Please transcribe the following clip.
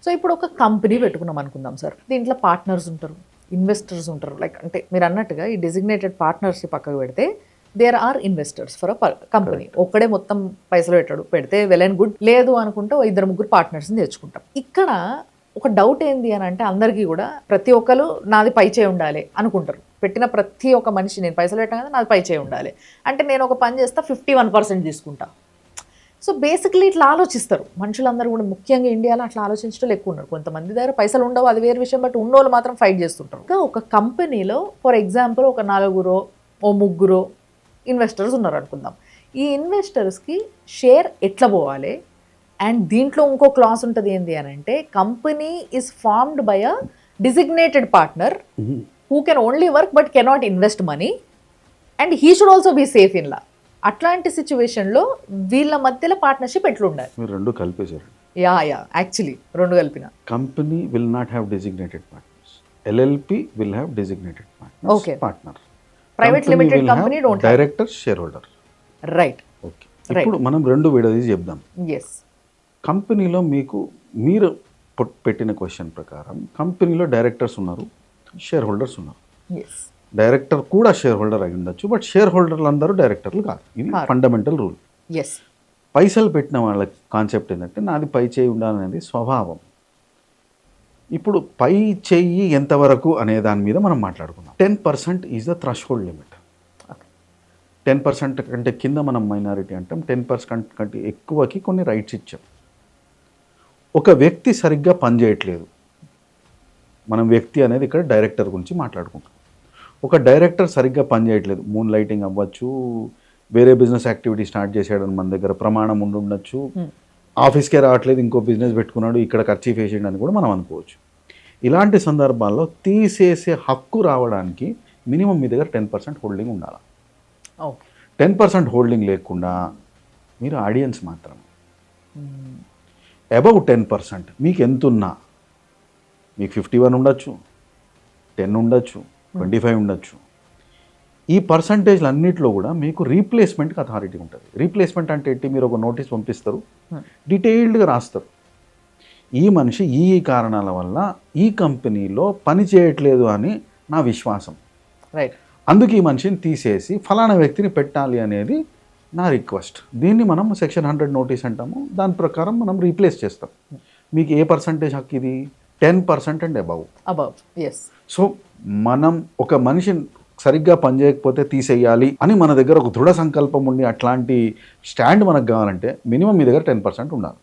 So ఇప్పుడు ఒక company పెట్టుకున్నాం అనుకుందాం సార్. దీంట్లో పార్ట్నర్స్ ఉంటారు, ఇన్వెస్టర్స్ ఉంటారు. లైక్ అంటే మీరు అన్నట్టుగా ఈ డెసిగ్నేటెడ్ పార్ట్నర్స్ పక్కకు పెడితే there are investors for a company. ఒక్కడే మొత్తం పైసలు పెడితే వెల్ అండ్ గుడ్. లేదు అనుకుంటే ఇద్దరు ముగ్గురు పార్ట్నర్స్ని తెచ్చుకుంటాం. ఇక్కడ ఒక డౌట్ ఏంది అని అంటే అందరికీ కూడా ప్రతి ఒక్కరు నాది పై చేయి ఉండాలి అనుకుంటారు. పెట్టిన ప్రతి ఒక్క మనిషి నేను పైసలు పెట్టాను కదా నాది పై చేయి ఉండాలి అంటే నేను ఒక పని చేస్తా 51% తీసుకుంటా. సో బేసిక్లీ ఇట్లా ఆలోచిస్తారు మనుషులందరూ కూడా, ముఖ్యంగా ఇండియాలో అట్లా ఆలోచించడం ఎక్కువ ఉన్నారు. కొంతమంది దగ్గర పైసలు ఉండవు, అది వేరే విషయం, బట్ ఉన్నోళ్ళు మాత్రం ఫైట్ చేస్తుంటారు. ఇంకా ఒక కంపెనీలో ఫర్ ఎగ్జాంపుల్ ఒక 4 ఓ 3 ఇన్వెస్టర్స్ ఉన్నారు అనుకుందాం. ఈ ఇన్వెస్టర్స్కి షేర్ ఎట్లా పోవాలి? అండ్ దీంట్లో ఇంకో క్లాస్ ఉంటుంది ఏంటి అని అంటే company is formed by a designated partner who can only work but cannot invest money and he should also be safe in law. అట్లాంటి సిచ్యువేషన్లో వీళ్ళ మధ్యలో పార్ట్నర్షిప్ ఎట్లుండాలి? మీరు రెండు కలిపేశారు. యాక్చువల్లీ రెండు కలిపిన. Company will not have designated partners, LLP will have designated partners. Okay. Partner private limited company don't have director, share holder. Right. Okay. ఇప్పుడు మనం రెండు విడదీసి చెప్దాం. ఎస్. కంపెనీలో మీరు పెట్టిన క్వశ్చన్ ప్రకారం కంపెనీలో డైరెక్టర్స్ ఉన్నారు, షేర్ హోల్డర్స్ ఉన్నారు. ఎస్. డైరెక్టర్ కూడా షేర్ హోల్డర్ అయి ఉండొచ్చు, బట్ షేర్ హోల్డర్లు అందరూ డైరెక్టర్లు కాదు. ఇది ఫండమెంటల్ రూల్. ఎస్. పైసలు పెట్టిన వాళ్ళ కాన్సెప్ట్ ఏంటంటే నాది పై చేయి ఉండాలనేది స్వభావం. ఇప్పుడు పై చెయ్యి ఎంతవరకు అనే దాని మీద మనం మాట్లాడుకుందాం. 10% is the thresh hold limit. 10% కంటే కింద మనం మైనారిటీ అంటాం, 10% కంటే ఎక్కువకి కొన్ని రైట్స్ ఇచ్చాం. ఒక వ్యక్తి సరిగ్గా పనిచేయట్లేదు, మనం వ్యక్తి అనేది ఇక్కడ డైరెక్టర్ గురించి మాట్లాడుకుంటాం. ఒక డైరెక్టర్ సరిగ్గా పనిచేయట్లేదు, మూన్ లైటింగ్ అవ్వచ్చు, వేరే బిజినెస్ యాక్టివిటీ స్టార్ట్ చేసాడని మన దగ్గర ప్రమాణం ఉండొచ్చు, ఆఫీస్కే రావట్లేదు ఇంకో బిజినెస్ పెట్టుకున్నాడు ఇక్కడ ఖర్చు వేసేయండి అని కూడా మనం అనుకోవచ్చు. ఇలాంటి సందర్భాల్లో తీసేసే హక్కు రావడానికి మినిమం మీ దగ్గర 10% హోల్డింగ్ ఉండాలి. 10% హోల్డింగ్ లేకుండా మీరు ఆడియన్స్ మాత్రమే. అబౌవ్ 10% మీకు ఎంత ఉన్నా, మీకు 51 ఉండొచ్చు, 10 ఉండొచ్చు, 25 ఉండొచ్చు. ఈ పర్సంటేజ్లు అన్నింటిలో కూడా మీకు రీప్లేస్మెంట్కి అథారిటీ ఉంటుంది. రీప్లేస్మెంట్ అంటే ఏంటి? మీరు ఒక నోటీస్ పంపిస్తారు, డీటెయిల్డ్గా రాస్తారు, ఈ మనిషి ఈ కారణాల వల్ల ఈ కంపెనీలో పని చేయట్లేదు అని నా విశ్వాసం, రైట్, అందుకు ఈ మనిషిని తీసేసి ఫలానా వ్యక్తిని పెట్టాలి అనేది నా రిక్వెస్ట్. దీన్ని మనం సెక్షన్ 100 నోటీస్ అంటాము. దాని ప్రకారం మనం రీప్లేస్ చేస్తాం. మీకు ఏ పర్సంటేజ్ హక్కు ఇది? 10% అండ్ అబౌవ్. ఎస్. సో మనం ఒక మనిషిని సరిగ్గా పనిచేయకపోతే తీసేయాలి అని మన దగ్గర ఒక దృఢ సంకల్పం ఉండి అట్లాంటి స్టాండ్ మనకు కావాలంటే మినిమం మీ దగ్గర 10% ఉండాలి.